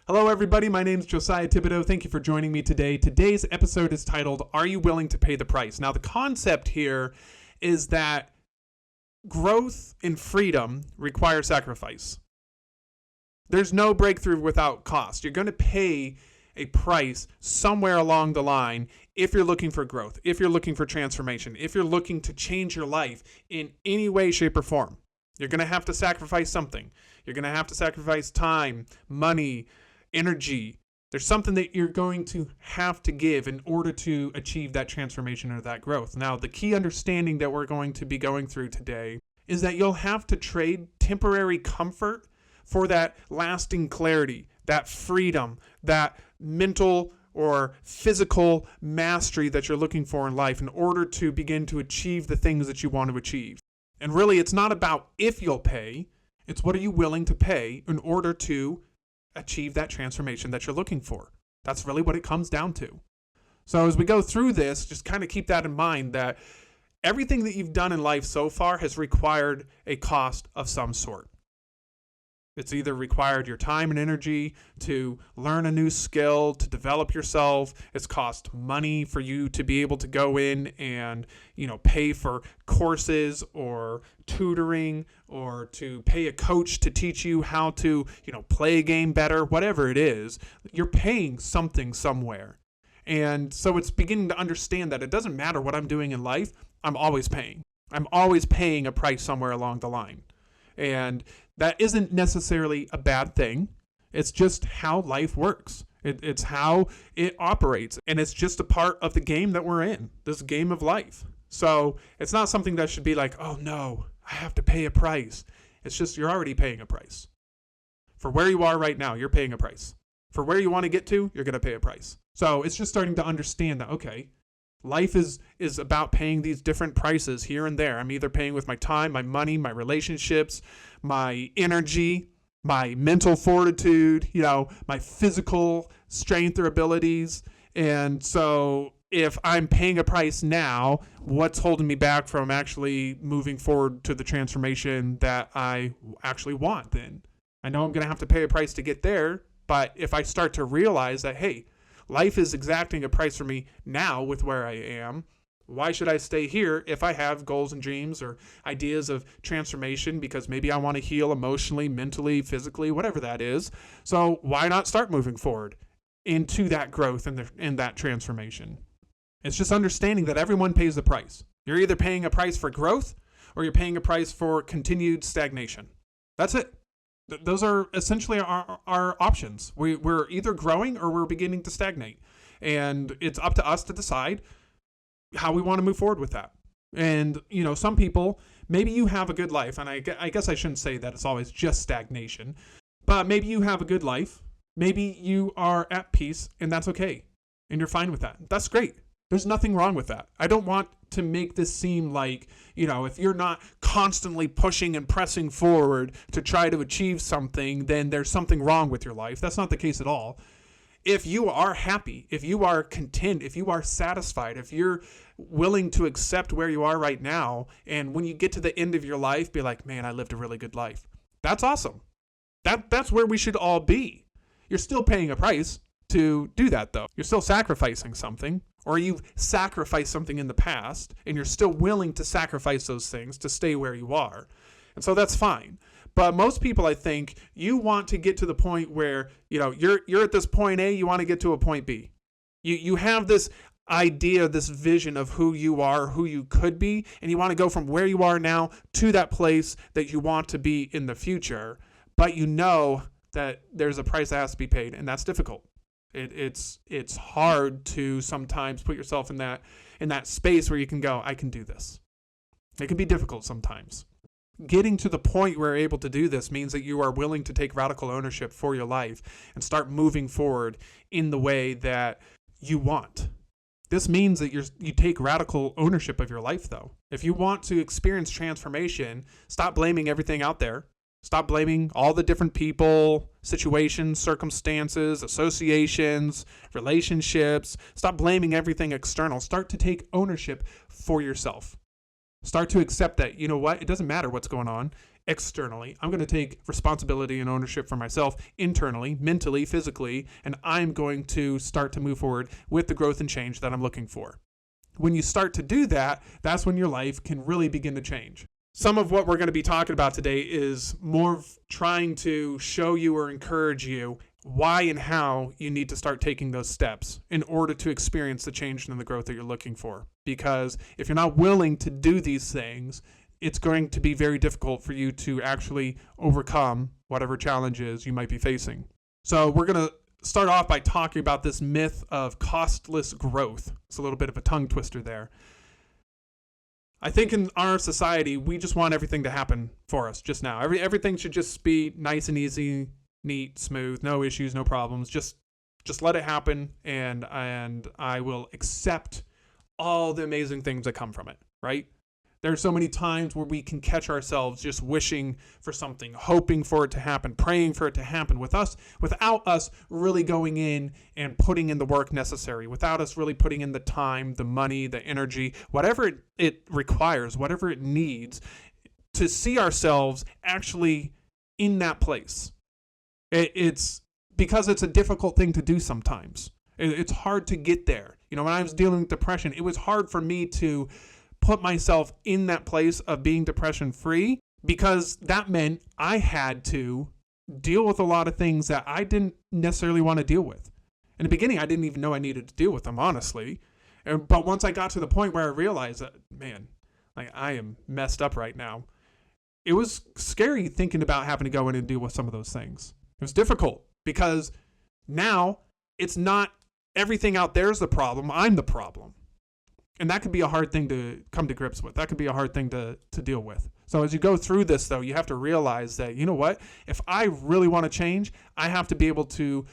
Hello, everybody. My name is Josiah Thibodeau. Thank you for joining me today. Today's episode is titled, Are You Willing to Pay the Price? Now, the concept here is that growth and freedom require sacrifice. There's no breakthrough without cost. You're going to pay a price somewhere along the line if you're looking for growth, if you're looking for transformation, if you're looking to change your life in any way, shape, or form. You're going to have to sacrifice something. You're going to have to sacrifice time, money, energy. There's something that you're going to have to give in order to achieve that transformation or that growth. Now, the key understanding that we're going to be going through today is that you'll have to trade temporary comfort for that lasting clarity, that freedom, that mental or physical mastery that you're looking for in life in order to begin to achieve the things that you want to achieve. And really, it's not about if you'll pay, it's what are you willing to pay in order to achieve that transformation that you're looking for. That's really what it comes down to. So as we go through this, just kind of keep that in mind that everything that you've done in life so far has required a cost of some sort. It's either required your time and energy to learn a new skill, to develop yourself. It's cost money for you to be able to go in and, pay for courses or tutoring or to pay a coach to teach you how to, play a game better, whatever it is. You're paying something somewhere. And so it's beginning to understand that it doesn't matter what I'm doing in life. I'm always paying. I'm always paying a price somewhere along the line. And that isn't necessarily a bad thing. It's just how life works. It's how it operates. And it's just a part of the game that we're in, this game of life. So it's not something that should be like, oh no, I have to pay a price. It's just you're already paying a price. For where you are right now, you're paying a price. For where you want to get to, you're going to pay a price. So it's just starting to understand that, okay, life is about paying these different prices here and there. I'm either paying with my time, my money, my relationships, my energy, my mental fortitude, my physical strength or abilities. And so if I'm paying a price now, what's holding me back from actually moving forward to the transformation that I actually want then? I know I'm going to have to pay a price to get there, but if I start to realize that, hey, life is exacting a price for me now with where I am. Why should I stay here if I have goals and dreams or ideas of transformation because maybe I want to heal emotionally, mentally, physically, whatever that is. So why not start moving forward into that growth and that transformation? It's just understanding that everyone pays the price. You're either paying a price for growth or you're paying a price for continued stagnation. That's it. Those are essentially our options. We're either growing or we're beginning to stagnate. And it's up to us to decide how we want to move forward with that. And, some people, maybe you have a good life. And I guess I shouldn't say that it's always just stagnation. But maybe you have a good life. Maybe you are at peace and that's okay. And you're fine with that. That's great. There's nothing wrong with that. I don't want to make this seem like, if you're not constantly pushing and pressing forward to try to achieve something, then there's something wrong with your life. That's not the case at all. If you are happy, if you are content, if you are satisfied, if you're willing to accept where you are right now, and when you get to the end of your life, be like, man, I lived a really good life. That's awesome. That's where we should all be. You're still paying a price to do that, though. You're still sacrificing something, or you've sacrificed something in the past, and you're still willing to sacrifice those things to stay where you are. And so that's fine. But most people, I think, you want to get to the point where, you're at this point A, you want to get to a point B. You have this idea, this vision of who you are, who you could be, and you want to go from where you are now to that place that you want to be in the future. But you know that there's a price that has to be paid, and that's difficult. It's hard to sometimes put yourself in that space where you can go, I can do this. It can be difficult sometimes. Getting to the point where you're able to do this means that you are willing to take radical ownership for your life and start moving forward in the way that you want. This means that you take radical ownership of your life, though. If you want to experience transformation, stop blaming everything out there. Stop blaming all the different people, situations, circumstances, associations, relationships. Stop blaming everything external. Start to take ownership for yourself. Start to accept that, you know what, it doesn't matter what's going on externally. I'm going to take responsibility and ownership for myself internally, mentally, physically, and I'm going to start to move forward with the growth and change that I'm looking for. When you start to do that, that's when your life can really begin to change. Some of what we're going to be talking about today is more trying to show you or encourage you why and how you need to start taking those steps in order to experience the change and the growth that you're looking for. Because if you're not willing to do these things, it's going to be very difficult for you to actually overcome whatever challenges you might be facing. So we're going to start off by talking about this myth of costless growth. It's a little bit of a tongue twister there. I think in our society, we just want everything to happen for us just now. Everything should just be nice and easy, neat, smooth, no issues, no problems. Just let it happen, and I will accept all the amazing things that come from it, right? There are so many times where we can catch ourselves just wishing for something, hoping for it to happen, praying for it to happen without us really going in and putting in the work necessary, without us really putting in the time, the money, the energy, whatever it requires, whatever it needs to see ourselves actually in that place. It's because it's a difficult thing to do sometimes. It's hard to get there. You know, when I was dealing with depression, it was hard for me to put myself in that place of being depression free, because that meant I had to deal with a lot of things that I didn't necessarily want to deal with. In the beginning, I didn't even know I needed to deal with them, honestly. But once I got to the point where I realized that, man, like I am messed up right now, it was scary thinking about having to go in and deal with some of those things. It was difficult because now it's not everything out there is the problem. I'm the problem. And that could be a hard thing to come to grips with. That could be a hard thing to deal with. So as you go through this, though, you have to realize that, you know what? If I really want to change, I have to be able to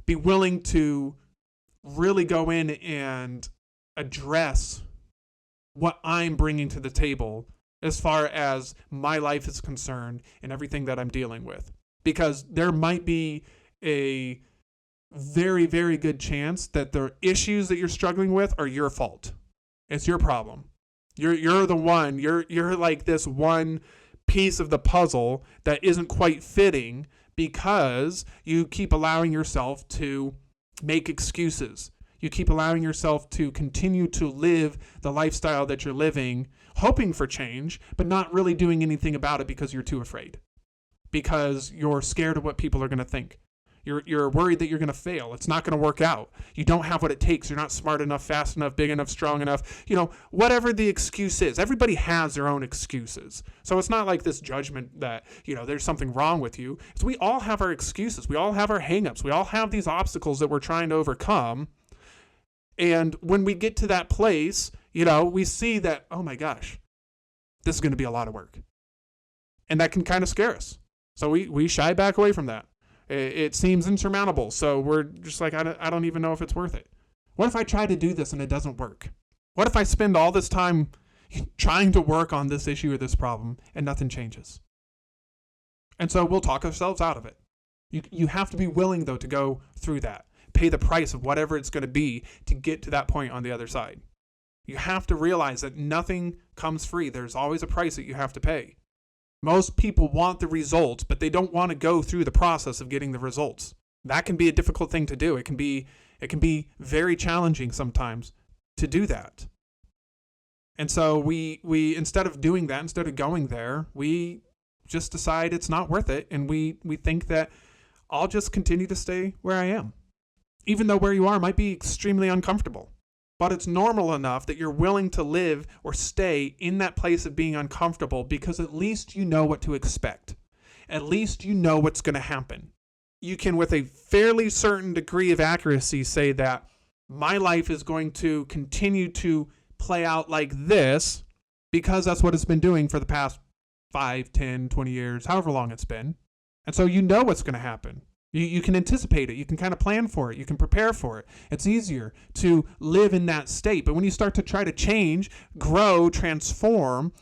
be willing to really go in and address what I'm bringing to the table as far as my life is concerned and everything that I'm dealing with. Because there might be a very, very good chance that the issues that you're struggling with are your fault. It's your problem. You're the one. You're like this one piece of the puzzle that isn't quite fitting because you keep allowing yourself to make excuses. You keep allowing yourself to continue to live the lifestyle that you're living, hoping for change, but not really doing anything about it because you're too afraid. Because you're scared of what people are going to think. You're worried that you're going to fail. It's not going to work out. You don't have what it takes. You're not smart enough, fast enough, big enough, strong enough. You know, whatever the excuse is. Everybody has their own excuses. So it's not like this judgment that, you know, there's something wrong with you. So we all have our excuses. We all have our hangups. We all have these obstacles that we're trying to overcome. And when we get to that place, you know, we see that, oh my gosh, this is going to be a lot of work. And that can kind of scare us. So we shy back away from that. It seems insurmountable. So we're just like, I don't even know if it's worth it. What if I try to do this and it doesn't work? What if I spend all this time trying to work on this issue or this problem and nothing changes? And so we'll talk ourselves out of it. You have to be willing, though, to go through that. Pay the price of whatever it's going to be to get to that point on the other side. You have to realize that nothing comes free. There's always a price that you have to pay. Most people want the results, but they don't want to go through the process of getting the results. That can be a difficult thing to do. It can be very challenging sometimes to do that. And so we instead of doing that, instead of going there, we just decide it's not worth it, and we think that I'll just continue to stay where I am. Even though where you are might be extremely uncomfortable. But it's normal enough that you're willing to live or stay in that place of being uncomfortable because at least you know what to expect. At least you know what's going to happen. You can, with a fairly certain degree of accuracy, say that my life is going to continue to play out like this because that's what it's been doing for the past 5, 10, 20 years, however long it's been. And so you know what's going to happen. You can anticipate it. You can kind of plan for it. You can prepare for it. It's easier to live in that state. But when you start to try to change, grow, transform,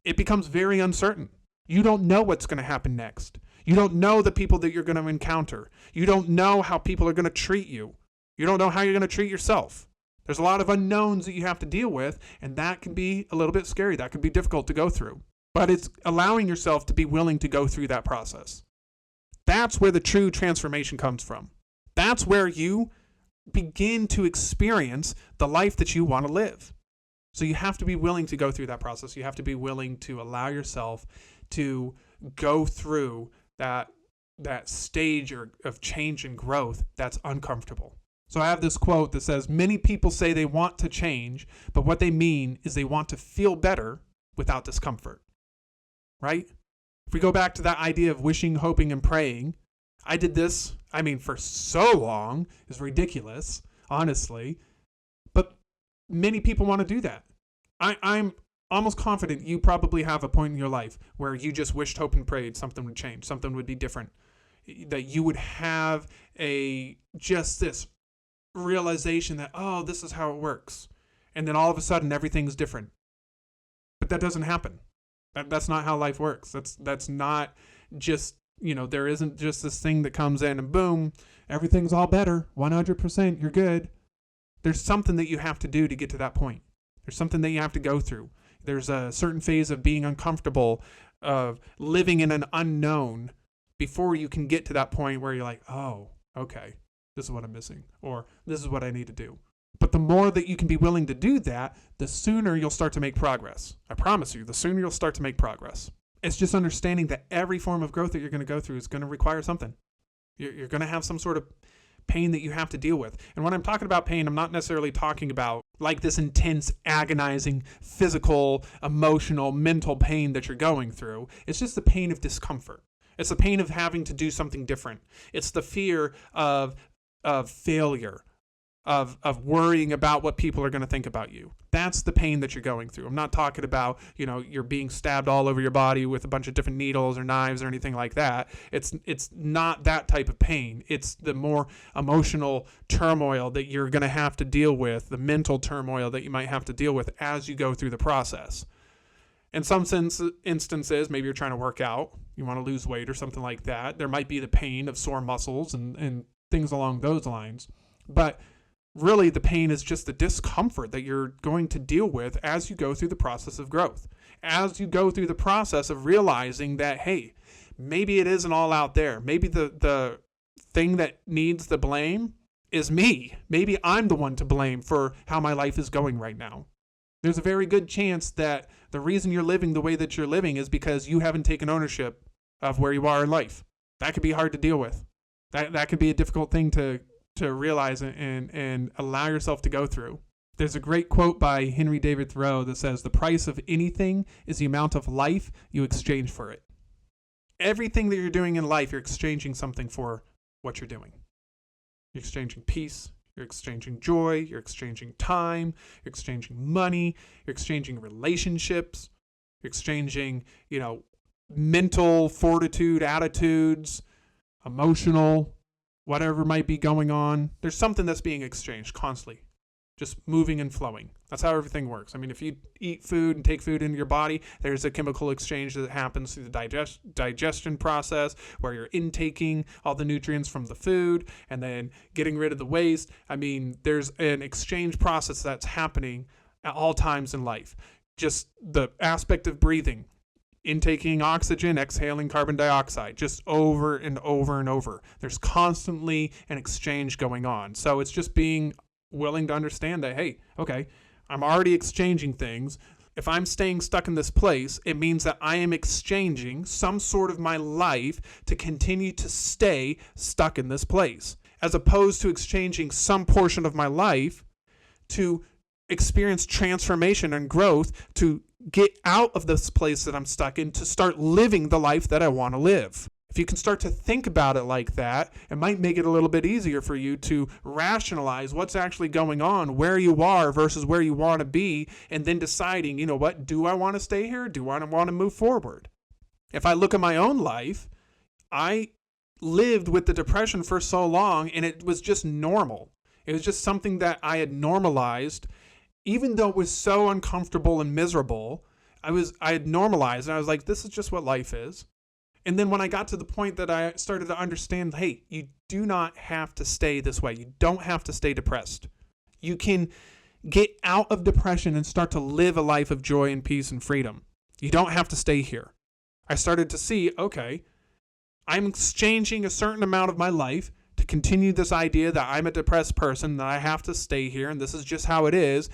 it becomes very uncertain. You don't know what's going to happen next. You don't know the people that you're going to encounter. You don't know how people are going to treat you. You don't know how you're going to treat yourself. There's a lot of unknowns that you have to deal with, and that can be a little bit scary. That can be difficult to go through. But it's allowing yourself to be willing to go through that process. That's where the true transformation comes from. That's where you begin to experience the life that you want to live. So you have to be willing to go through that process. You have to be willing to allow yourself to go through that stage of change and growth that's uncomfortable. So I have this quote that says, many people say they want to change, but what they mean is they want to feel better without discomfort. Right? If we go back to that idea of wishing, hoping, and praying, I did this, for so long. It's ridiculous, honestly. But many people want to do that. I'm almost confident you probably have a point in your life where you just wished, hoped, and prayed something would change, something would be different, that you would have just this realization that, oh, this is how it works. And then all of a sudden everything's different. But that doesn't happen. That's not how life works. That's not just, there isn't just this thing that comes in and boom, everything's all better, 100%, you're good. There's something that you have to do to get to that point. There's something that you have to go through. There's a certain phase of being uncomfortable, of living in an unknown before you can get to that point where you're like, oh, okay, this is what I'm missing, or this is what I need to do. But the more that you can be willing to do that, the sooner you'll start to make progress. I promise you, the sooner you'll start to make progress. It's just understanding that every form of growth that you're going to go through is going to require something. You're going to have some sort of pain that you have to deal with. And when I'm talking about pain, I'm not necessarily talking about like this intense, agonizing, physical, emotional, mental pain that you're going through. It's just the pain of discomfort. It's the pain of having to do something different. It's the fear of failure, of worrying about what people are going to think about you. That's the pain that you're going through. I'm not talking about, you're being stabbed all over your body with a bunch of different needles or knives or anything like that. It's not that type of pain. It's the more emotional turmoil that you're going to have to deal with, the mental turmoil that you might have to deal with as you go through the process. In some instances, maybe you're trying to work out, you want to lose weight or something like that. There might be the pain of sore muscles and things along those lines. But really, the pain is just the discomfort that you're going to deal with as you go through the process of growth. As you go through the process of realizing that, hey, maybe it isn't all out there. Maybe the thing that needs the blame is me. Maybe I'm the one to blame for how my life is going right now. There's a very good chance that the reason you're living the way that you're living is because you haven't taken ownership of where you are in life. That could be hard to deal with. That could be a difficult thing to realize and allow yourself to go through. There's a great quote by Henry David Thoreau that says, the price of anything is the amount of life you exchange for it. Everything that you're doing in life, you're exchanging something for what you're doing. You're exchanging peace, you're exchanging joy, you're exchanging time, you're exchanging money, you're exchanging relationships, you're exchanging, mental fortitude, attitudes, emotional, whatever might be going on. There's something that's being exchanged constantly, just moving and flowing. That's how everything works. If you eat food and take food into your body, there's a chemical exchange that happens through the digestion process where you're intaking all the nutrients from the food and then getting rid of the waste. There's an exchange process that's happening at all times in life. Just the aspect of breathing, intaking oxygen, exhaling carbon dioxide, just over and over and over. There's constantly an exchange going on. So it's just being willing to understand that, hey, okay, I'm already exchanging things. If I'm staying stuck in this place, it means that I am exchanging some sort of my life to continue to stay stuck in this place, as opposed to exchanging some portion of my life to experience transformation and growth, to get out of this place that I'm stuck in, to start living the life that I want to live. If you can start to think about it like that, it might make it a little bit easier for you to rationalize what's actually going on, where you are versus where you want to be, and then deciding, what, do I want to stay here? Do I want to move forward? If I look at my own life, I lived with the depression for so long, and it was just normal. It was just something that I had normalized. Even though it was so uncomfortable and miserable, I had normalized, and I was like, this is just what life is. And then when I got to the point that I started to understand, hey, you do not have to stay this way. You don't have to stay depressed. You can get out of depression and start to live a life of joy and peace and freedom. You don't have to stay here. I started to see, okay, I'm exchanging a certain amount of my life to continue this idea that I'm a depressed person, that I have to stay here, and this is just how it is.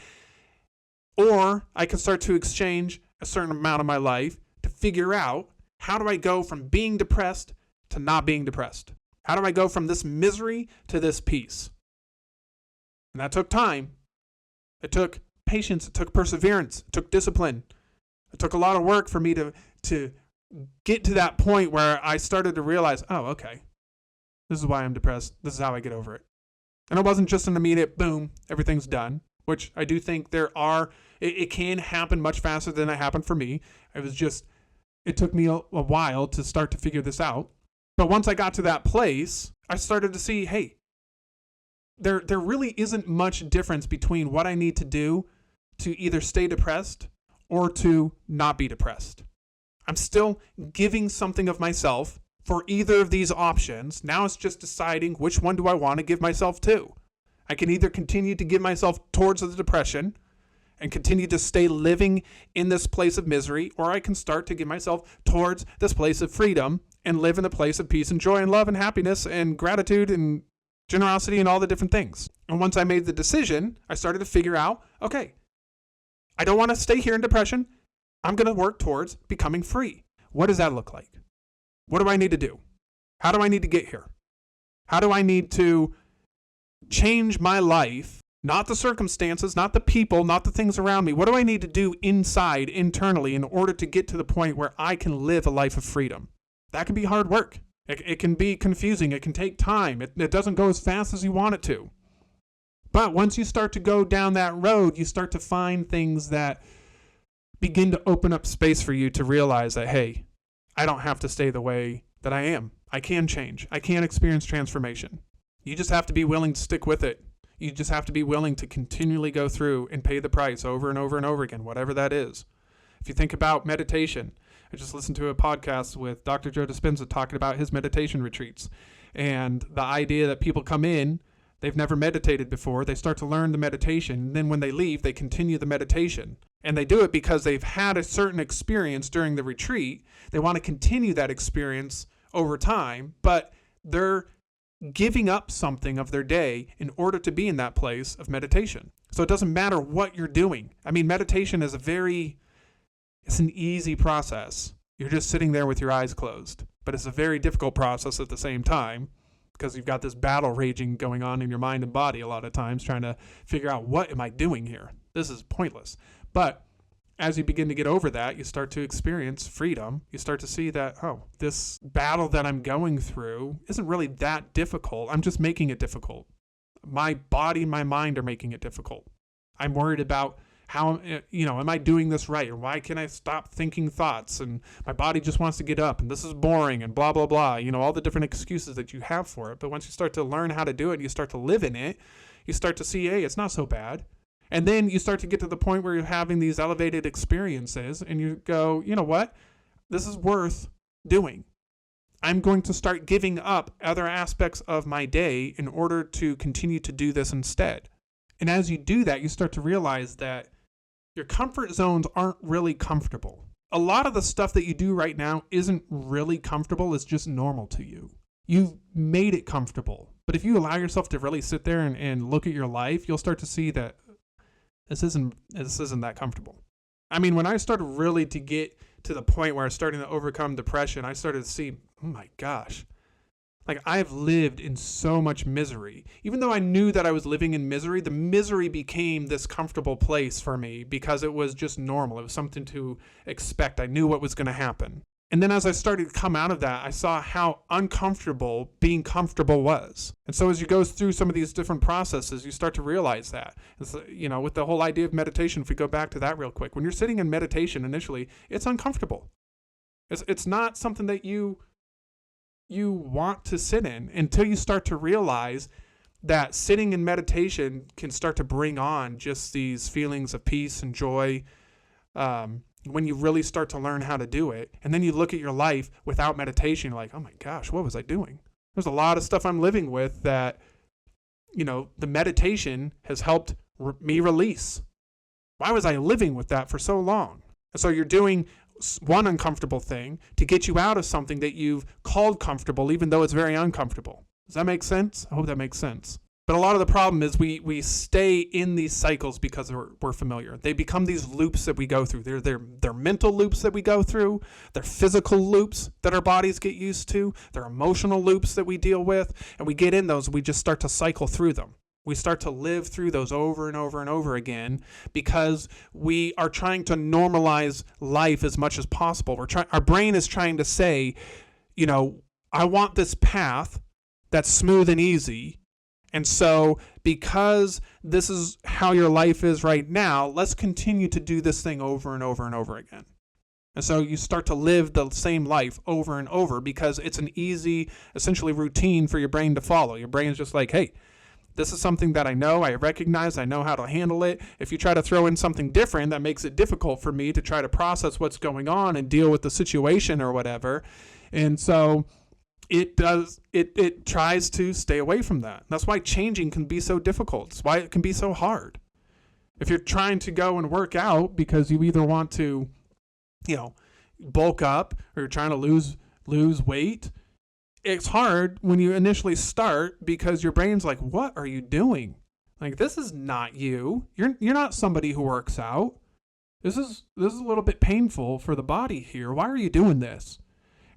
Or I can start to exchange a certain amount of my life to figure out, how do I go from being depressed to not being depressed? How do I go from this misery to this peace? And that took time. It took patience. It took perseverance. It took discipline. It took a lot of work for me to get to that point where I started to realize, oh, okay, this is why I'm depressed. This is how I get over it. And it wasn't just an immediate boom, everything's done, which I do think it can happen much faster than it happened for me. It took me a while to start to figure this out. But once I got to that place, I started to see, hey, there really isn't much difference between what I need to do to either stay depressed or to not be depressed. I'm still giving something of myself for either of these options. Now it's just deciding which one do I want to give myself to. I can either continue to give myself towards the depression and continue to stay living in this place of misery, or I can start to give myself towards this place of freedom and live in the place of peace and joy and love and happiness and gratitude and generosity and all the different things. And once I made the decision, I started to figure out, okay, I don't want to stay here in depression. I'm going to work towards becoming free. What does that look like? What do I need to do? How do I need to get here? How do I need to change my life? Not the circumstances, not the people, not the things around me. What do I need to do internally, in order to get to the point where I can live a life of freedom? That can be hard work. It can be confusing. It can take time. It doesn't go as fast as you want it to. But once you start to go down that road, you start to find things that begin to open up space for you to realize that, hey, I don't have to stay the way that I am. I can change. I can experience transformation. You just have to be willing to stick with it. You just have to be willing to continually go through and pay the price over and over and over again, whatever that is. If you think about meditation, I just listened to a podcast with Dr. Joe Dispenza talking about his meditation retreats, and the idea that people come in, they've never meditated before, they start to learn the meditation, and then when they leave, they continue the meditation. And they do it because they've had a certain experience during the retreat. They want to continue that experience over time, but they're giving up something of their day in order to be in that place of meditation. So it doesn't matter what you're doing. I mean, meditation is it's an easy process. You're just sitting there with your eyes closed, but it's a very difficult process at the same time, because you've got this battle raging going on in your mind and body a lot of times, trying to figure out, what am I doing here? This is pointless. But as you begin to get over that, you start to experience freedom. You start to see that, oh, this battle that I'm going through isn't really that difficult. I'm just making it difficult. My body and my mind are making it difficult. I'm worried about how, am I doing this right? Or why can't I stop thinking thoughts? And my body just wants to get up, and this is boring, and blah, blah, blah. All the different excuses that you have for it. But once you start to learn how to do it, and you start to live in it, you start to see, hey, it's not so bad. And then you start to get to the point where you're having these elevated experiences, and you go, you know what? This is worth doing. I'm going to start giving up other aspects of my day in order to continue to do this instead. And as you do that, you start to realize that your comfort zones aren't really comfortable. A lot of the stuff that you do right now isn't really comfortable. It's just normal to you. You've made it comfortable. But if you allow yourself to really sit there and look at your life, you'll start to see that this isn't that comfortable. I mean, when I started really to get to the point where I was starting to overcome depression, I started to see, oh my gosh, like I've lived in so much misery. Even though I knew that I was living in misery, the misery became this comfortable place for me because it was just normal. It was something to expect. I knew what was going to happen. And then as I started to come out of that, I saw how uncomfortable being comfortable was. And so as you go through some of these different processes, you start to realize that. With the whole idea of meditation, if we go back to that real quick, when you're sitting in meditation initially, it's uncomfortable. It's not something that you want to sit in until you start to realize that sitting in meditation can start to bring on just these feelings of peace and joy, when you really start to learn how to do it. And then you look at your life without meditation, you're like, oh my gosh, what was I doing? There's a lot of stuff I'm living with that, the meditation has helped me release. Why was I living with that for so long? And so you're doing one uncomfortable thing to get you out of something that you've called comfortable, even though it's very uncomfortable. Does that make sense? I hope that makes sense. But a lot of the problem is we stay in these cycles because we're familiar. They become these loops that we go through. They're mental loops that we go through. They're physical loops that our bodies get used to. They're emotional loops that we deal with. And we get in those and we just start to cycle through them. We start to live through those over and over and over again because we are trying to normalize life as much as possible. Our brain is trying to say, I want this path that's smooth and easy. And so because this is how your life is right now, let's continue to do this thing over and over and over again. And so you start to live the same life over and over because it's an easy, essentially routine for your brain to follow. Your brain is just like, hey, this is something that I know, I recognize, I know how to handle it. If you try to throw in something different, that makes it difficult for me to try to process what's going on and deal with the situation or whatever. And so it tries to stay away from that. That's why changing can be so difficult. It's why it can be so hard. If you're trying to go and work out because you either want to, bulk up or you're trying to lose weight, it's hard when you initially start because your brain's like, what are you doing? Like, this is not you. You're not somebody who works out. This is a little bit painful for the body here. Why are you doing this?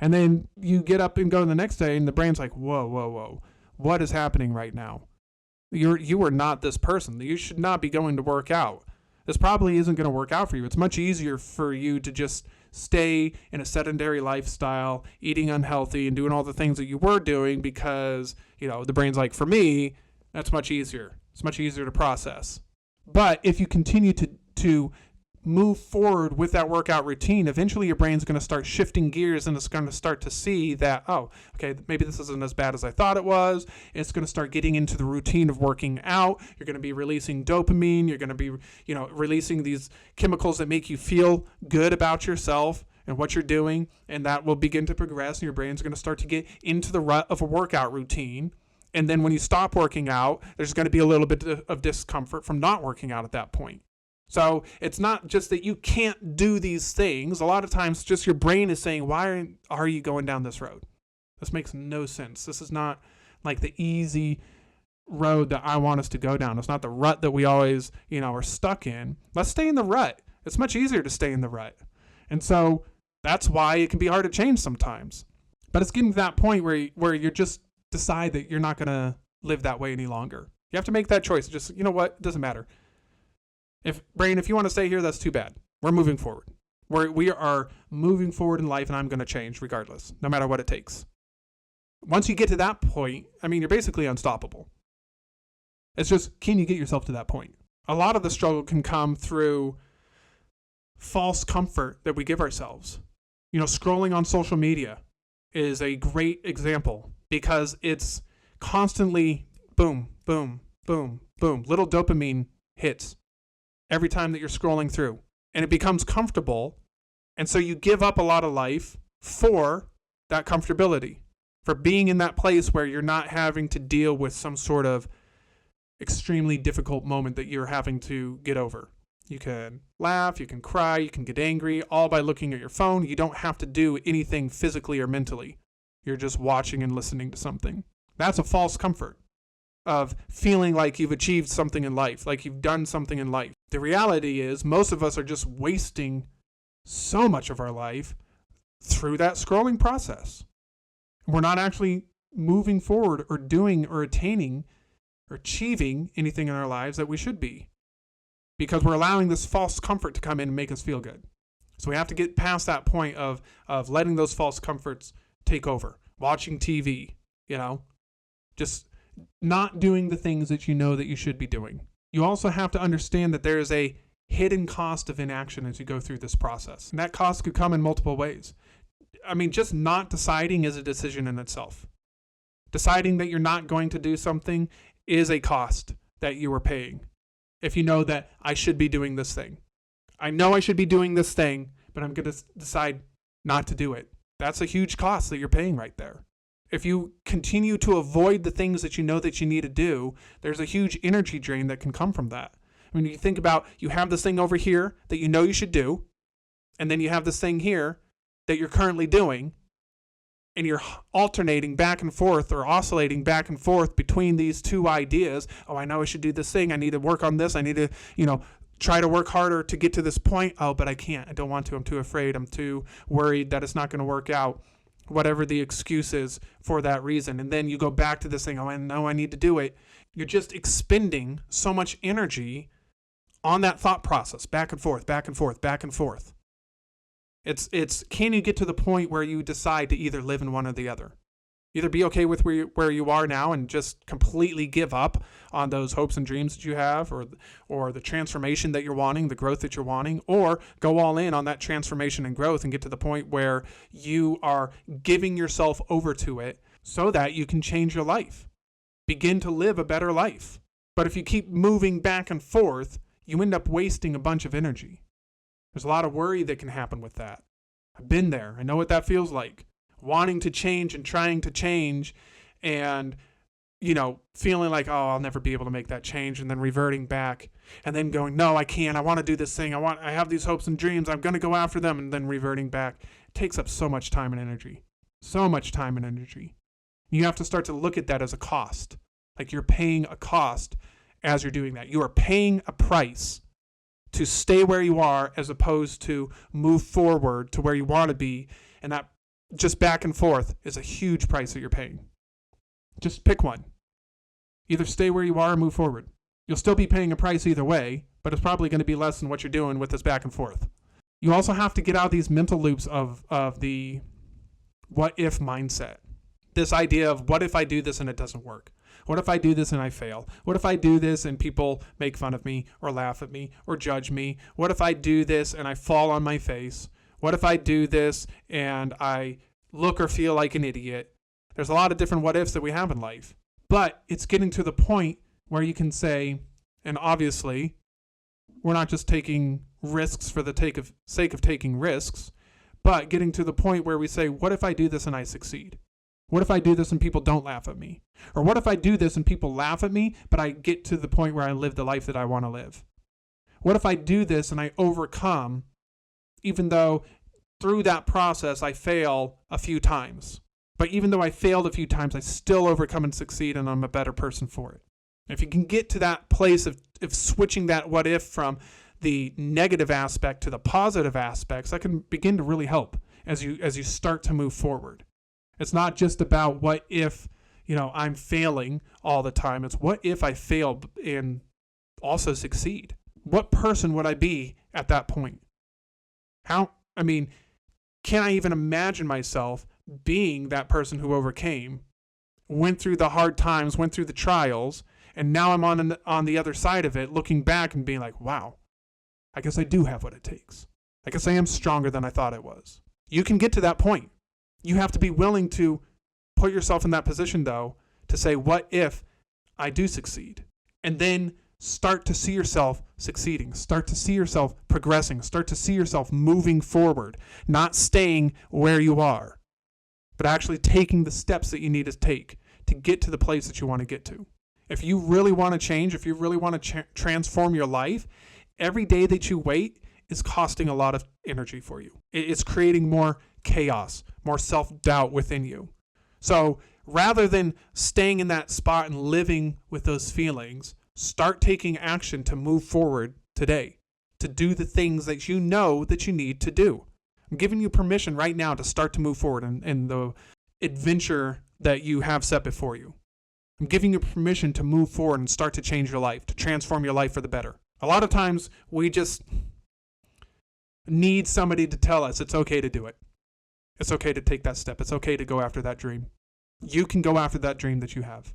And then you get up and go the next day and the brain's like, whoa. What is happening right now? You are not this person. You should not be going to work out. This probably isn't going to work out for you. It's much easier for you to just stay in a sedentary lifestyle, eating unhealthy and doing all the things that you were doing because, the brain's like, for me, that's much easier. It's much easier to process. But if you continue to move forward with that workout routine, eventually your brain's going to start shifting gears and it's going to start to see that, oh, okay, maybe this isn't as bad as I thought it was. It's going to start getting into the routine of working out. You're going to be releasing dopamine. You're going to be, releasing these chemicals that make you feel good about yourself and what you're doing. And that will begin to progress and your brain's going to start to get into the rut of a workout routine. And then when you stop working out, there's going to be a little bit of discomfort from not working out at that point. So it's not just that you can't do these things. A lot of times just your brain is saying, why are you going down this road? This makes no sense. This is not like the easy road that I want us to go down. It's not the rut that we always, are stuck in. Let's stay in the rut. It's much easier to stay in the rut. And so that's why it can be hard to change sometimes. But it's getting to that point where you just decide that you're not going to live that way any longer. You have to make that choice. Just, what? It doesn't matter. If you want to stay here, that's too bad. We're moving forward. We are moving forward in life, and I'm going to change regardless, no matter what it takes. Once you get to that point, you're basically unstoppable. It's just, can you get yourself to that point? A lot of the struggle can come through false comfort that we give ourselves. Scrolling on social media is a great example because it's constantly boom, boom, boom, boom, little dopamine hits every time that you're scrolling through, and it becomes comfortable. And so you give up a lot of life for that comfortability, for being in that place where you're not having to deal with some sort of extremely difficult moment that you're having to get over. You can laugh, you can cry, you can get angry, all by looking at your phone. You don't have to do anything physically or mentally. You're just watching and listening to something. That's a false comfort of feeling like you've achieved something in life, like you've done something in life. The reality is most of us are just wasting so much of our life through that scrolling process. We're not actually moving forward or doing or attaining or achieving anything in our lives that we should be because we're allowing this false comfort to come in and make us feel good. So we have to get past that point of letting those false comforts take over. Watching TV, just not doing the things that you know that you should be doing. You also have to understand that there is a hidden cost of inaction as you go through this process. And that cost could come in multiple ways. Just not deciding is a decision in itself. Deciding that you're not going to do something is a cost that you are paying. If you know that I should be doing this thing. I know I should be doing this thing, but I'm going to decide not to do it. That's a huge cost that you're paying right there. If you continue to avoid the things that you know that you need to do, there's a huge energy drain that can come from that. I mean, you think about, you have this thing over here that you know you should do, and then you have this thing here that you're currently doing, and you're alternating back and forth or oscillating back and forth between these two ideas. Oh, I know I should do this thing. I need to work on this. I need to, try to work harder to get to this point. Oh, but I can't. I don't want to. I'm too afraid. I'm too worried that it's not going to work out. Whatever the excuse is for that reason. And then you go back to this thing. Oh, I know I need to do it. You're just expending so much energy on that thought process, back and forth, back and forth, back and forth. It's can you get to the point where you decide to either live in one or the other? Either be okay with where you are now and just completely give up on those hopes and dreams that you have, or the transformation that you're wanting, the growth that you're wanting, or go all in on that transformation and growth and get to the point where you are giving yourself over to it so that you can change your life, begin to live a better life. But if you keep moving back and forth, you end up wasting a bunch of energy. There's a lot of worry that can happen with that. I've been there. I know what that feels like. Wanting to change and trying to change and, feeling like, oh, I'll never be able to make that change, and then reverting back and then going, no, I can't. I want to do this thing. I have these hopes and dreams. I'm going to go after them, and then reverting back. It takes up so much time and energy. So much time and energy. You have to start to look at that as a cost. Like you're paying a cost as you're doing that. You are paying a price to stay where you are as opposed to move forward to where you want to be. And that just back and forth is a huge price that you're paying. Just pick one. Either stay where you are or move forward. You'll still be paying a price either way, but it's probably going to be less than what you're doing with this back and forth. You also have to get out of these mental loops of the what if mindset. This idea of what if I do this and it doesn't work? What if I do this and I fail? What if I do this and people make fun of me or laugh at me or judge me? What if I do this and I fall on my face? What if I do this and I look or feel like an idiot? There's a lot of different what ifs that we have in life. But it's getting to the point where you can say, and obviously, we're not just taking risks for the sake of taking risks, but getting to the point where we say, what if I do this and I succeed? What if I do this and people don't laugh at me? Or what if I do this and people laugh at me, but I get to the point where I live the life that I want to live? What if I do this and I overcome, even though through that process I fail a few times? But even though I failed a few times, I still overcome and succeed, and I'm a better person for it. If you can get to that place of switching that what if from the negative aspect to the positive aspects, that can begin to really help as you start to move forward. It's not just about what if, I'm failing all the time. It's what if I fail and also succeed? What person would I be at that point? Can I even imagine myself being that person who overcame, went through the hard times, went through the trials, and now I'm on the other side of it, looking back and being like, wow, I guess I do have what it takes. I guess I am stronger than I thought I was. You can get to that point. You have to be willing to put yourself in that position, though, to say, what if I do succeed? And then start to see yourself succeeding. Start to see yourself progressing. Start to see yourself moving forward, not staying where you are, but actually taking the steps that you need to take to get to the place that you want to get to. If you really want to change, if you really want to transform your life, every day that you wait is costing a lot of energy for you. It's creating more chaos, more self-doubt within you. So rather than staying in that spot and living with those feelings, start taking action to move forward today, to do the things that you know that you need to do. I'm giving you permission right now to start to move forward in the adventure that you have set before you. I'm giving you permission to move forward and start to change your life, to transform your life for the better. A lot of times we just need somebody to tell us it's okay to do it. It's okay to take that step. It's okay to go after that dream. You can go after that dream that you have.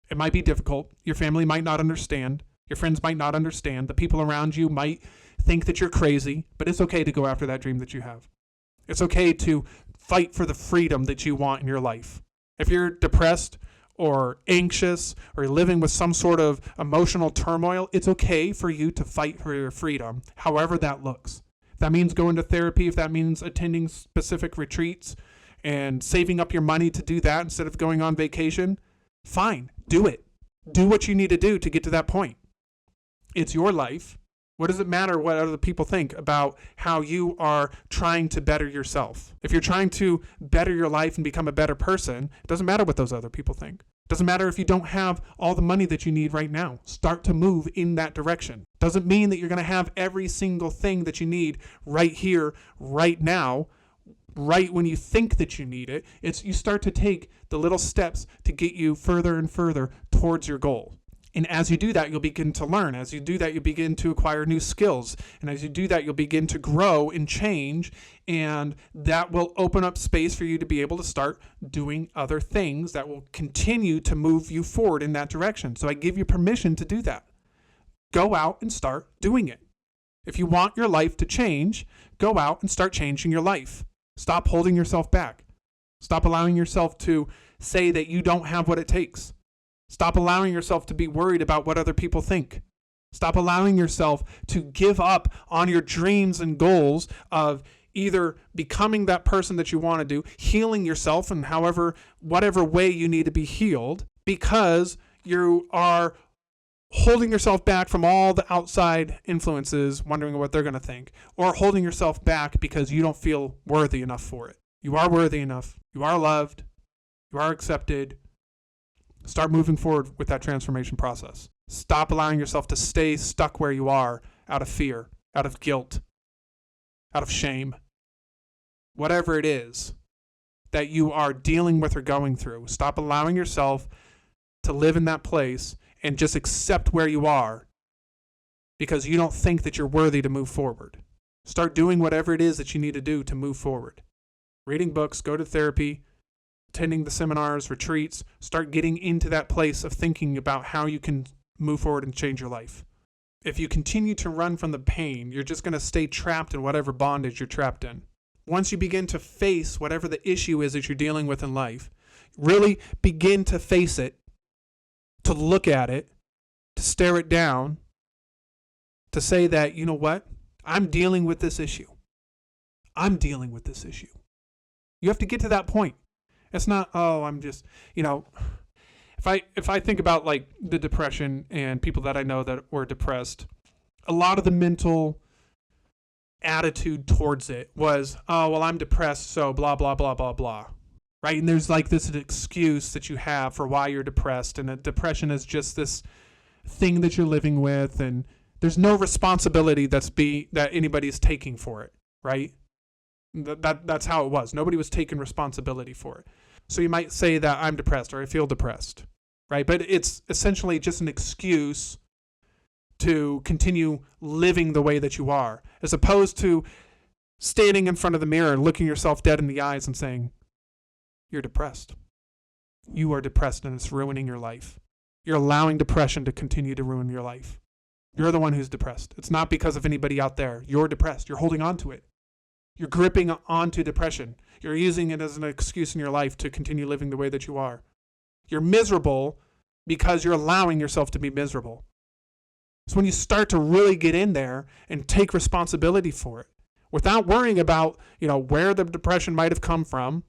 It might be difficult. Your family might not understand. Your friends might not understand. The people around you might think that you're crazy, but it's okay to go after that dream that you have. It's okay to fight for the freedom that you want in your life. If you're depressed or anxious or living with some sort of emotional turmoil, it's okay for you to fight for your freedom, however that looks. If that means going to therapy, if that means attending specific retreats and saving up your money to do that instead of going on vacation, fine, do it. Do what you need to do to get to that point. It's your life. What does it matter what other people think about how you are trying to better yourself? If you're trying to better your life and become a better person, it doesn't matter what those other people think. It doesn't matter if you don't have all the money that you need right now. Start to move in that direction. Doesn't mean that you're going to have every single thing that you need right here, right now, right when you think that you need it. It's you start to take the little steps to get you further and further towards your goal. And as you do that, you'll begin to learn. As you do that, you begin to acquire new skills. And as you do that, you'll begin to grow and change. And that will open up space for you to be able to start doing other things that will continue to move you forward in that direction. So I give you permission to do that. Go out and start doing it. If you want your life to change, go out and start changing your life. Stop holding yourself back. Stop allowing yourself to say that you don't have what it takes. Stop allowing yourself to be worried about what other people think. Stop allowing yourself to give up on your dreams and goals of either becoming that person that you want to do, healing yourself in whatever way you need to be healed, because you are holding yourself back from all the outside influences, wondering what they're going to think, or holding yourself back because you don't feel worthy enough for it. You are worthy enough. You are loved. You are accepted. Start moving forward with that transformation process. Stop allowing yourself to stay stuck where you are out of fear, out of guilt, out of shame. Whatever it is that you are dealing with or going through, stop allowing yourself to live in that place and just accept where you are because you don't think that you're worthy to move forward. Start doing whatever it is that you need to do to move forward. Reading books, go to therapy, attending the seminars, retreats, start getting into that place of thinking about how you can move forward and change your life. If you continue to run from the pain, you're just going to stay trapped in whatever bondage you're trapped in. Once you begin to face whatever the issue is that you're dealing with in life, really begin to face it, to look at it, to stare it down, to say that, you know what? I'm dealing with this issue. I'm dealing with this issue. You have to get to that point. It's not, I'm just, if I think about like the depression and people that I know that were depressed, a lot of the mental attitude towards it was, I'm depressed, so blah, blah, blah, blah, blah. Right? And there's like this excuse that you have for why you're depressed. And depression is just this thing that you're living with. And there's no responsibility that anybody's taking for it. Right? That's how it was. Nobody was taking responsibility for it. So you might say that I'm depressed or I feel depressed, right? But it's essentially just an excuse to continue living the way that you are, as opposed to standing in front of the mirror and looking yourself dead in the eyes and saying, you're depressed. You are depressed and it's ruining your life. You're allowing depression to continue to ruin your life. You're the one who's depressed. It's not because of anybody out there. You're depressed. You're holding on to it. You're gripping onto depression. You're using it as an excuse in your life to continue living the way that you are. You're miserable because you're allowing yourself to be miserable. So when you start to really get in there and take responsibility for it, without worrying about, where the depression might have come from,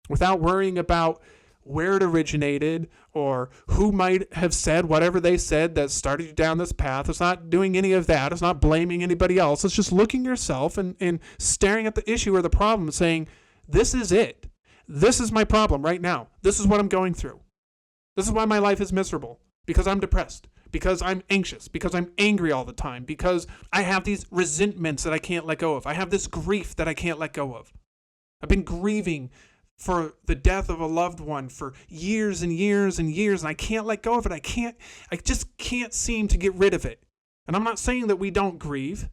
without worrying about where it originated or who might have said whatever they said that started you down this path. It's not doing any of that. It's not blaming anybody else. It's just looking yourself and staring at the issue or the problem and saying, this is it. This is my problem right now. This is what I'm going through. This is why my life is miserable, because I'm depressed, because I'm anxious, because I'm angry all the time, because I have these resentments that I can't let go of. I have this grief that I can't let go of. I've been grieving for the death of a loved one for years and years and years, and I can't let go of it. I just can't seem to get rid of it. And I'm not saying that we don't grieve.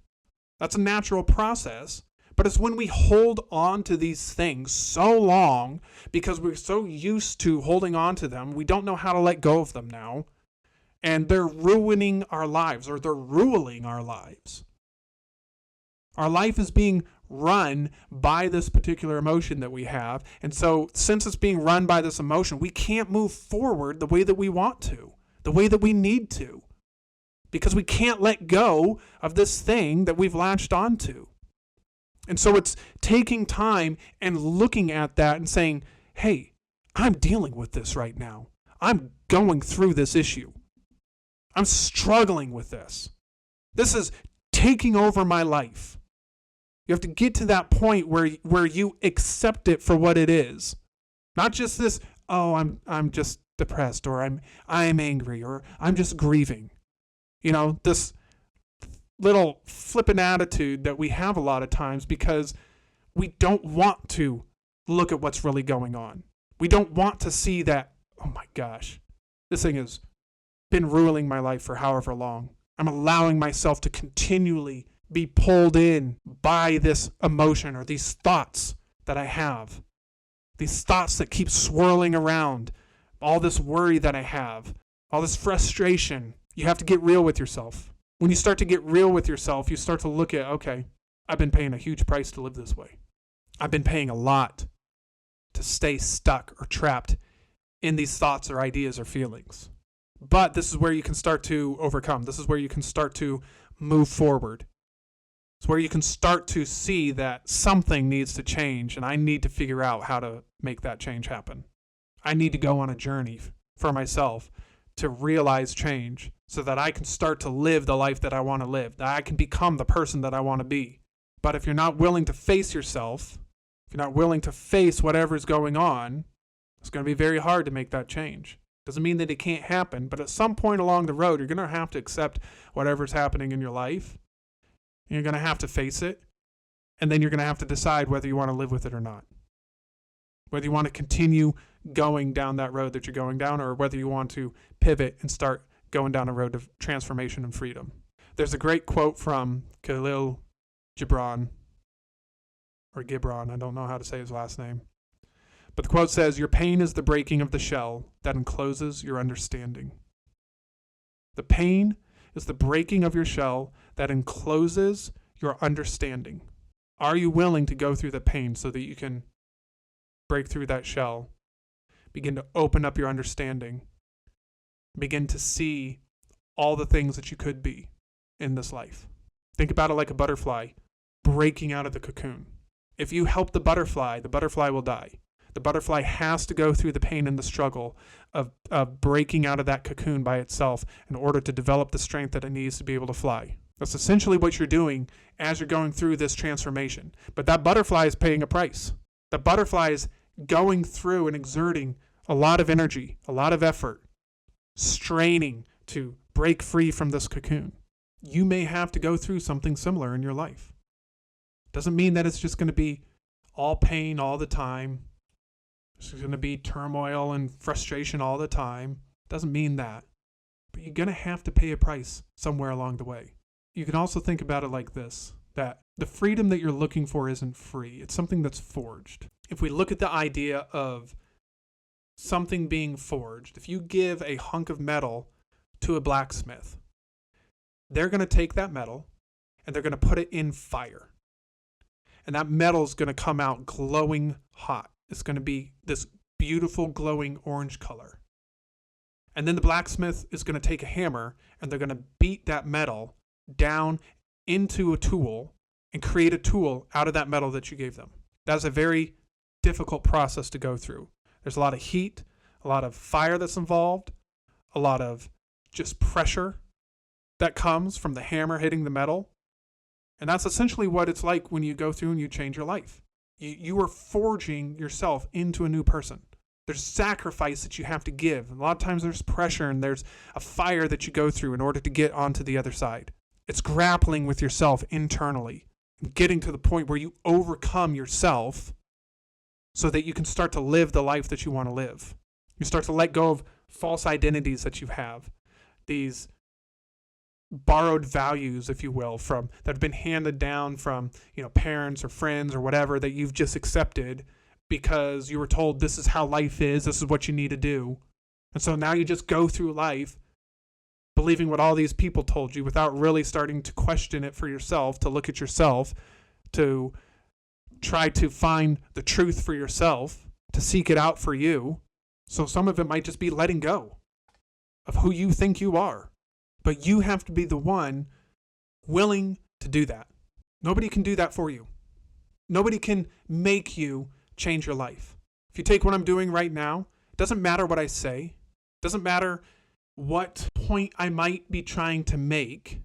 That's a natural process. But it's when we hold on to these things so long because we're so used to holding on to them, we don't know how to let go of them now. And they're ruining our lives, or they're ruling our lives. Our life is being run by this particular emotion that we have. And so since it's being run by this emotion, we can't move forward the way that we want to, the way that we need to, because we can't let go of this thing that we've latched onto. And so it's taking time and looking at that and saying, hey, I'm dealing with this right now. I'm going through this issue. I'm struggling with this. This is taking over my life. You have to get to that point where you accept it for what it is. Not just this, oh, I'm just depressed, or I'm angry, or I'm just grieving. This little flippant attitude that we have a lot of times because we don't want to look at what's really going on. We don't want to see that, oh my gosh, this thing has been ruining my life for however long. I'm allowing myself to continually be pulled in by this emotion or these thoughts that I have. These thoughts that keep swirling around, all this worry that I have, all this frustration. You have to get real with yourself. When you start to get real with yourself, you start to look at, okay, I've been paying a huge price to live this way. I've been paying a lot to stay stuck or trapped in these thoughts or ideas or feelings. But this is where you can start to overcome. This is where you can start to move forward. It's where you can start to see that something needs to change, and I need to figure out how to make that change happen. I need to go on a journey for myself to realize change so that I can start to live the life that I want to live, that I can become the person that I want to be. But if you're not willing to face yourself, if you're not willing to face whatever's going on, it's going to be very hard to make that change. Doesn't mean that it can't happen, but at some point along the road, you're going to have to accept whatever's happening in your life. And you're going to have to face it. And then you're going to have to decide whether you want to live with it or not. Whether you want to continue going down that road that you're going down, or whether you want to pivot and start going down a road of transformation and freedom. There's a great quote from Khalil Gibran, I don't know how to say his last name. But the quote says, "Your pain is the breaking of the shell that encloses your understanding." The pain is the breaking of your shell that encloses your understanding. Are you willing to go through the pain so that you can break through that shell, begin to open up your understanding, begin to see all the things that you could be in this life? Think about it like a butterfly breaking out of the cocoon. If you help the butterfly will die. The butterfly has to go through the pain and the struggle of breaking out of that cocoon by itself in order to develop the strength that it needs to be able to fly. That's essentially what you're doing as you're going through this transformation. But that butterfly is paying a price. The butterfly is going through and exerting a lot of energy, a lot of effort, straining to break free from this cocoon. You may have to go through something similar in your life. Doesn't mean that it's just going to be all pain all the time. It's going to be turmoil and frustration all the time. Doesn't mean that. But you're going to have to pay a price somewhere along the way. You can also think about it like this, that the freedom that you're looking for isn't free. It's something that's forged. If we look at the idea of something being forged, if you give a hunk of metal to a blacksmith, they're going to take that metal and they're going to put it in fire. And that metal is going to come out glowing hot. It's going to be this beautiful glowing orange color. And then the blacksmith is going to take a hammer and they're going to beat that metal down into a tool and create a tool out of that metal that you gave them. That's a very difficult process to go through. There's a lot of heat, a lot of fire that's involved, a lot of just pressure that comes from the hammer hitting the metal. And that's essentially what it's like when you go through and you change your life. You are forging yourself into a new person. There's sacrifice that you have to give. A lot of times there's pressure and there's a fire that you go through in order to get onto the other side. It's grappling with yourself internally, getting to the point where you overcome yourself so that you can start to live the life that you want to live. You start to let go of false identities that you have, these borrowed values, if you will, from that have been handed down from, parents or friends or whatever that you've just accepted because you were told this is how life is, this is what you need to do. And so now you just go through life believing what all these people told you without really starting to question it for yourself, to look at yourself, to try to find the truth for yourself, to seek it out for you. So some of it might just be letting go of who you think you are. But you have to be the one willing to do that. Nobody can do that for you. Nobody can make you change your life. If you take what I'm doing right now, it doesn't matter what I say. It doesn't matter what point I might be trying to make.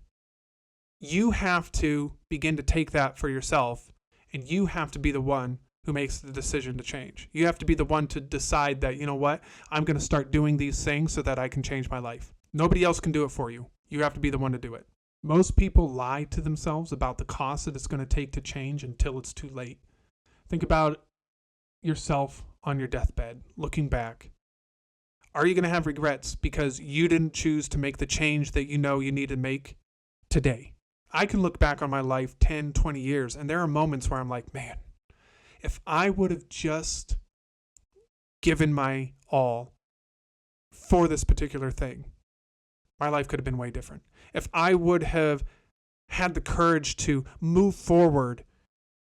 You have to begin to take that for yourself, and you have to be the one who makes the decision to change. You have to be the one to decide that, you know what, I'm going to start doing these things so that I can change my life. Nobody else can do it for you. You have to be the one to do it. Most people lie to themselves about the cost that it's going to take to change until it's too late. Think about yourself on your deathbed, looking back. Are you going to have regrets because you didn't choose to make the change that you know you need to make today? I can look back on my life 10, 20 years, and there are moments where I'm like, man, if I would have just given my all for this particular thing, my life could have been way different. If I would have had the courage to move forward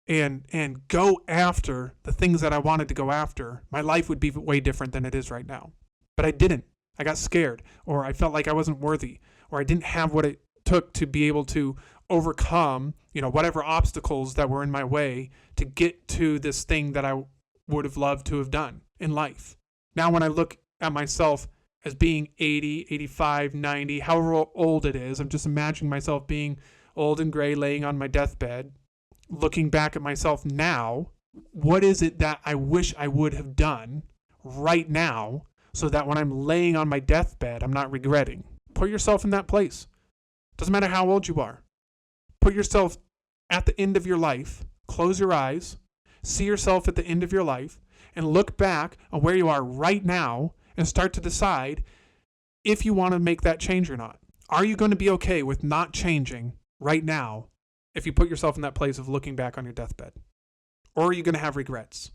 and go after the things that I wanted to go after, my life would be way different than it is right now. But I didn't. I got scared, or I felt like I wasn't worthy, or I didn't have what it took to be able to overcome, whatever obstacles that were in my way to get to this thing that I would have loved to have done in life. Now, when I look at myself as being 80, 85, 90, however old it is, I'm just imagining myself being old and gray, laying on my deathbed, looking back at myself now. What is it that I wish I would have done right now so that when I'm laying on my deathbed, I'm not regretting? Put yourself in that place. Doesn't matter how old you are. Put yourself at the end of your life. Close your eyes. See yourself at the end of your life and look back on where you are right now and start to decide if you want to make that change or not. Are you going to be okay with not changing right now if you put yourself in that place of looking back on your deathbed? Or are you going to have regrets?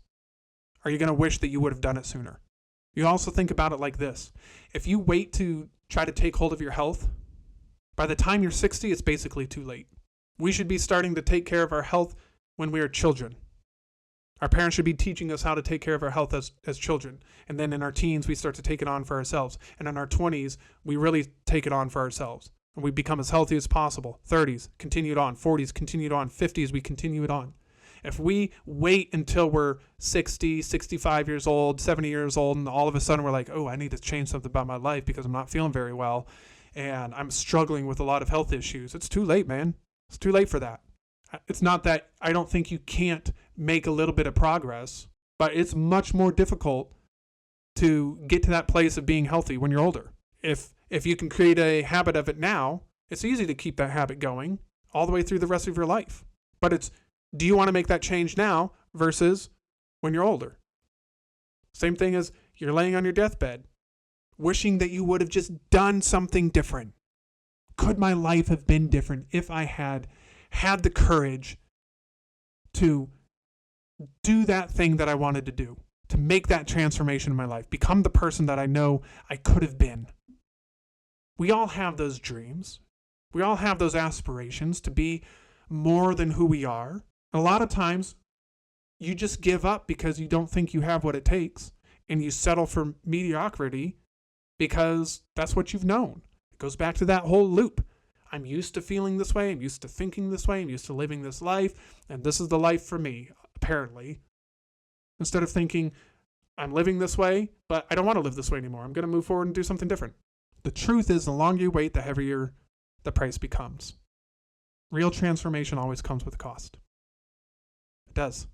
Are you going to wish that you would have done it sooner? You also think about it like this. If you wait to try to take hold of your health, by the time you're 60, it's basically too late. We should be starting to take care of our health when we are children. Our parents should be teaching us how to take care of our health as children. And then in our teens, we start to take it on for ourselves. And in our 20s, we really take it on for ourselves. And we become as healthy as possible. 30s, continue it on. 40s, continue it on. 50s, we continue it on. If we wait until we're 60, 65 years old, 70 years old, and all of a sudden we're like, oh, I need to change something about my life because I'm not feeling very well, and I'm struggling with a lot of health issues, it's too late, man. It's too late for that. It's not that I don't think you can't make a little bit of progress, but it's much more difficult to get to that place of being healthy when you're older. If you can create a habit of it now, it's easy to keep that habit going all the way through the rest of your life. But it's, do you want to make that change now versus when you're older? Same thing as you're laying on your deathbed, wishing that you would have just done something different. Could my life have been different if I had the courage to do that thing that I wanted to do, to make that transformation in my life, become the person that I know I could have been? We all have those dreams. We all have those aspirations to be more than who we are. A lot of times, you just give up because you don't think you have what it takes, and you settle for mediocrity because that's what you've known. It goes back to that whole loop. I'm used to feeling this way. I'm used to thinking this way. I'm used to living this life, and this is the life for me, apparently. Instead of thinking, I'm living this way, but I don't want to live this way anymore. I'm going to move forward and do something different. The truth is, the longer you wait, the heavier the price becomes. Real transformation always comes with a cost. It does.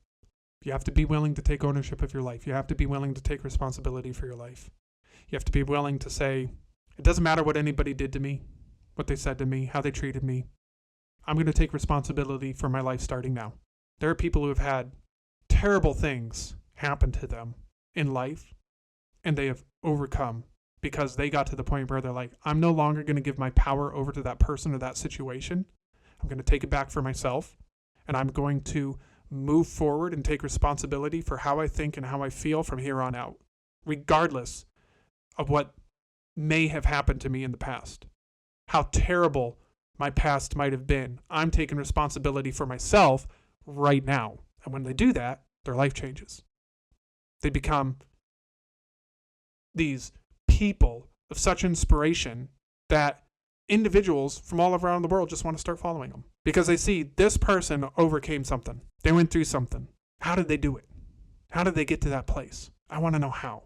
You have to be willing to take ownership of your life. You have to be willing to take responsibility for your life. You have to be willing to say, it doesn't matter what anybody did to me, what they said to me, how they treated me. I'm going to take responsibility for my life starting now. There are people who have had terrible things happen to them in life, and they have overcome because they got to the point where they're like, I'm no longer going to give my power over to that person or that situation. I'm going to take it back for myself, and I'm going to move forward and take responsibility for how I think and how I feel from here on out, regardless of what may have happened to me in the past. How terrible my past might have been. I'm taking responsibility for myself right now. And when they do that, their life changes. They become these people of such inspiration that individuals from all around the world just want to start following them because they see this person overcame something. They went through something. How did they do it? How did they get to that place? I want to know how.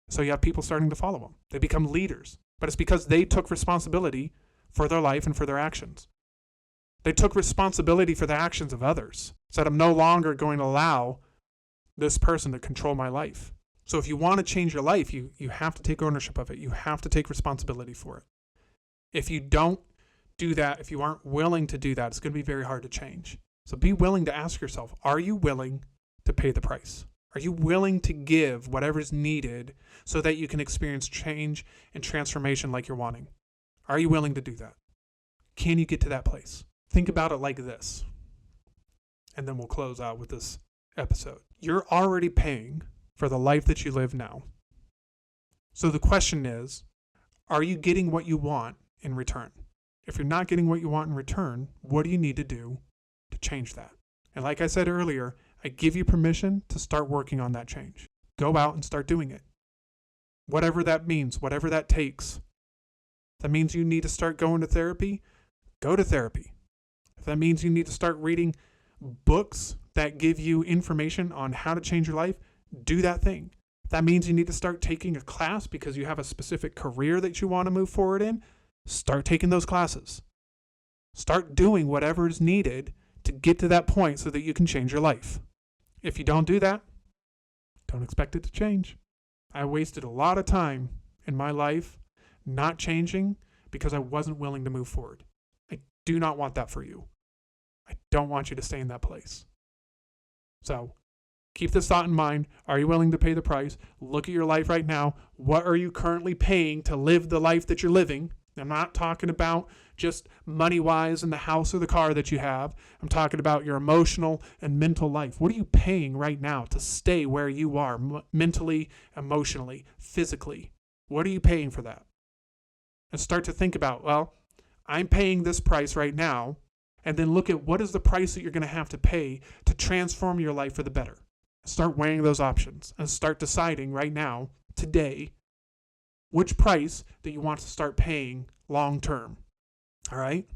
So you have people starting to follow them. They become leaders, but it's because they took responsibility for their life and for their actions. They took responsibility for the actions of others. Said, I'm no longer going to allow this person to control my life. So if you want to change your life, you have to take ownership of it. You have to take responsibility for it. If you don't do that, if you aren't willing to do that, it's going to be very hard to change. So be willing to ask yourself, are you willing to pay the price? Are you willing to give whatever is needed so that you can experience change and transformation like you're wanting? Are you willing to do that? Can you get to that place? Think about it like this, and then we'll close out with this episode. You're already paying for the life that you live now. So the question is, are you getting what you want in return? If you're not getting what you want in return, what do you need to do to change that? And like I said earlier, I give you permission to start working on that change. Go out and start doing it. Whatever that means, whatever that takes. If that means you need to start going to therapy, go to therapy. If that means you need to start reading books that give you information on how to change your life, do that thing. If that means you need to start taking a class because you have a specific career that you want to move forward in, start taking those classes. Start doing whatever is needed to get to that point so that you can change your life. If you don't do that, don't expect it to change. I wasted a lot of time in my life not changing because I wasn't willing to move forward. I do not want that for you. I don't want you to stay in that place. So keep this thought in mind. Are you willing to pay the price? Look at your life right now. What are you currently paying to live the life that you're living? I'm not talking about just money-wise in the house or the car that you have. I'm talking about your emotional and mental life. What are you paying right now to stay where you are mentally, emotionally, physically? What are you paying for that? And start to think about, well, I'm paying this price right now, and then look at what is the price that you're going to have to pay to transform your life for the better. Start weighing those options and start deciding right now, today, which price that you want to start paying long term. All right?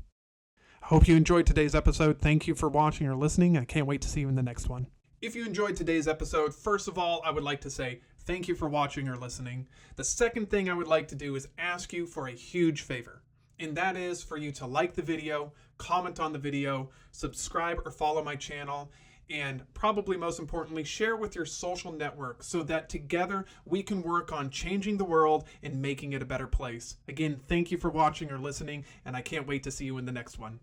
I hope you enjoyed today's episode. Thank you for watching or listening. I can't wait to see you in the next one. If you enjoyed today's episode, first of all, I would like to say thank you for watching or listening. The second thing I would like to do is ask you for a huge favor, and that is for you to like the video, comment on the video, subscribe or follow my channel, and probably most importantly, share with your social network so that together we can work on changing the world and making it a better place. Again, thank you for watching or listening, and I can't wait to see you in the next one.